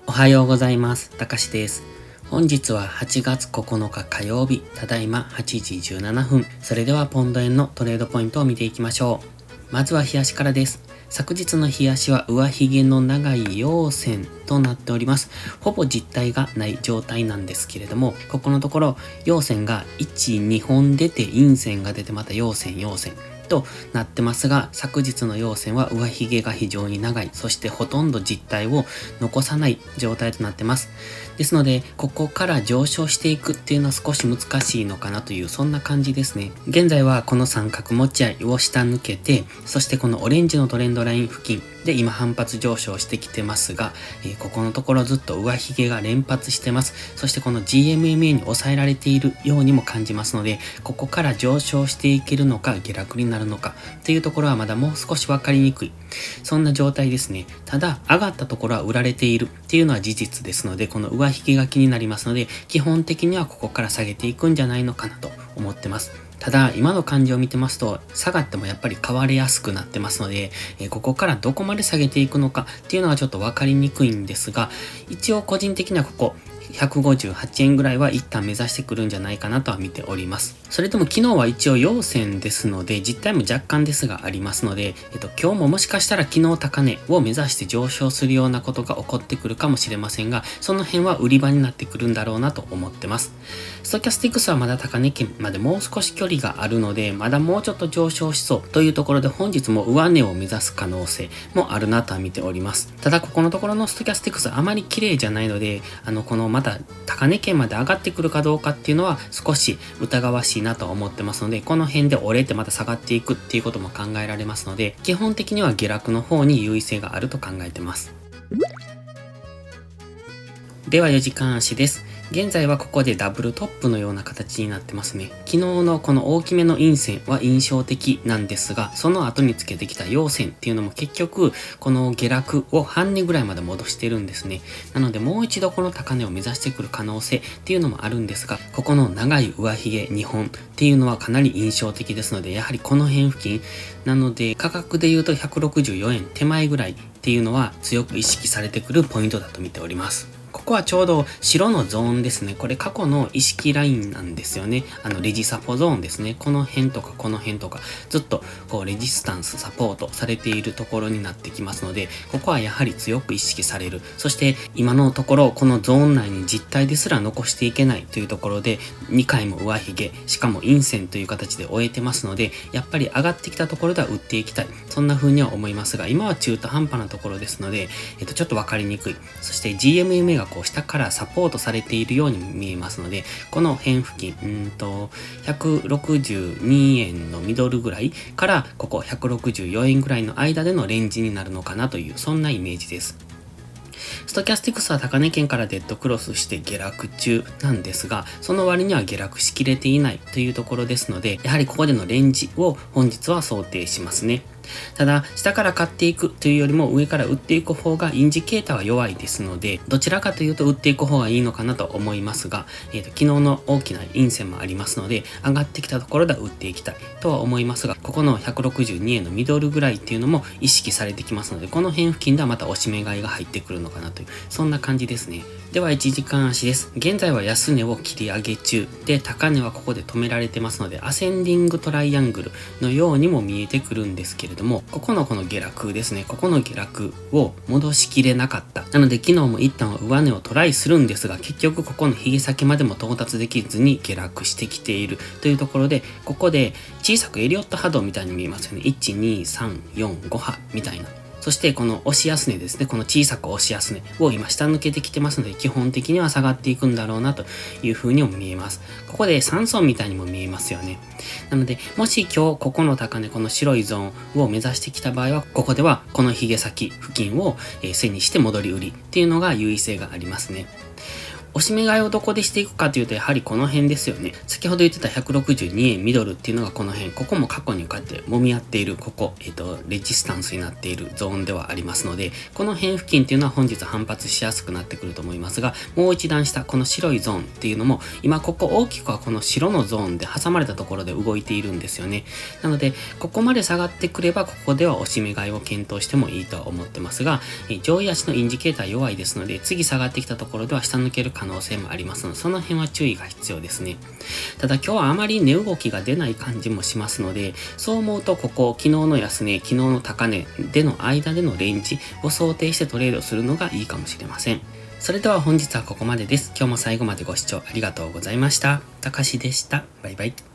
おはようございます。たかしです。本日は8月9日火曜日、ただいま8時17分。それではポンド円のトレードポイントを見ていきましょう。まずは日足からです。昨日の日足は上髭の長い陽線となっております。ほぼ実体がない状態なんですけれども、ここのところ陽線が1、2本出て陰線が出てまた陽線となってますが、昨日の陽線は上髭が非常に長い、そしてほとんど実体を残さない状態となってます。ですので、ここから上昇していくっていうのは少し難しいのかなという、そんな感じですね。現在はこの三角持ち合いを下抜けて、そしてこのオレンジのトレンドライン付近で今反発上昇してきてますが、ここのところずっと上髭が連発してます。そしてこの GMMA に抑えられているようにも感じますので、ここから上昇していけるのか下落になるのかっていうところはまだもう少しわかりにくい。そんな状態ですね。ただ、上がったところは売られているっていうのは事実ですので、この上髭が気になりますので、基本的にはここから下げていくんじゃないのかなと思ってます。ただ、今の感じを見てますと、下がってもやっぱり買われやすくなってますので、ここからどこまで下げていくのかっていうのはちょっとわかりにくいんですが、一応個人的にはここ、158円ぐらいは一旦目指してくるんじゃないかなとは見ております。それとも昨日は一応陽線ですので、実態も若干ですがありますので、今日ももしかしたら昨日高値を目指して上昇するようなことが起こってくるかもしれませんが、その辺は売り場になってくるんだろうなと思ってます。ストキャスティクスはまだ高値圏までもう少し距離があるので、まだもうちょっと上昇しそうというところで本日も上値を目指す可能性もあるなとは見ております。ただここのところのストキャスティクスあまり綺麗じゃないので、このまた高値圏まで上がってくるかどうかっていうのは少し疑わしいなと思ってますので、この辺で折れてまた下がっていくっていうことも考えられますので、基本的には下落の方に優位性があると考えてます。では4時間足です。現在はここでダブルトップのような形になってますね。昨日のこの大きめの陰線は印象的なんですが、その後につけてきた陽線っていうのも結局、この下落を半値ぐらいまで戻してるんですね。なのでもう一度この高値を目指してくる可能性っていうのもあるんですが、ここの長い上髭2本っていうのはかなり印象的ですので、やはりこの辺付近、なので価格で言うと164円手前ぐらいっていうのは強く意識されてくるポイントだと見ております。ここはちょうど白のゾーンですね。これ過去の意識ラインなんですよね。レジサポゾーンですね。この辺とかこの辺とか、ずっとこうレジスタンスサポートされているところになってきますので、ここはやはり強く意識される。そして今のところこのゾーン内に実体ですら残していけないというところで、2回も上髭、しかも陰線という形で終えてますので、やっぱり上がってきたところでは売っていきたい。そんな風には思いますが、今は中途半端なところですので、ちょっとわかりにくい。そして GMMA がこう下からサポートされているように見えますので、この辺付近、162円のミドルぐらいから、ここ164円ぐらいの間でのレンジになるのかなという、そんなイメージです。ストキャスティクスは高値圏からデッドクロスして下落中なんですが、その割には下落しきれていないというところですので、やはりここでのレンジを本日は想定しますね。ただ、下から買っていくというよりも上から売っていく方がインジケーターは弱いですので、どちらかというと売っていく方がいいのかなと思いますが、昨日の大きな陰線もありますので、上がってきたところでは売っていきたいとは思いますが、ここの162円のミドルぐらいっていうのも意識されてきますので、この辺付近ではまた押し目買いが入ってくるのかなという、そんな感じですね。では1時間足です。現在は安値を切り上げ中で、高値はここで止められてますので、アセンディングトライアングルのようにも見えてくるんですけれども、ここのこの下落ですね。ここの下落を戻しきれなかった。なので昨日も一旦は上値をトライするんですが、結局ここの髭先までも到達できずに下落してきているというところで、ここで小さくエリオット波動みたいに見えますよね。1、2、3、4、5波みたいな。そしてこの押し安値ですね。この小さく押し安値を今下抜けてきてますので、基本的には下がっていくんだろうなという風にも見えます。ここで3層みたいにも見えますよね。なので、もし今日ここの高値、この白いゾーンを目指してきた場合は、ここではこの髭先付近を背にして戻り売りっていうのが優位性がありますね。押し目買いをどこでしていくかというと、やはりこの辺ですよね。先ほど言ってた162円ミドルっていうのがこの辺。ここも過去にこうやって揉み合っている、ここ、レジスタンスになっているゾーンではありますので、この辺付近っていうのは本日反発しやすくなってくると思いますが、もう一段下、この白いゾーンっていうのも、今ここ大きくはこの白のゾーンで挟まれたところで動いているんですよね。なので、ここまで下がってくれば、ここでは押し目買いを検討してもいいとは思ってますが、上位足のインジケーター弱いですので、次下がってきたところでは下抜ける可能性もありますので、その辺は注意が必要ですね。ただ今日はあまり値動きが出ない感じもしますので、そう思うとここ、昨日の安値、昨日の高値での間でのレンジを想定してトレードするのがいいかもしれません。それでは本日はここまでです。今日も最後までご視聴ありがとうございました。たかしでした。バイバイ。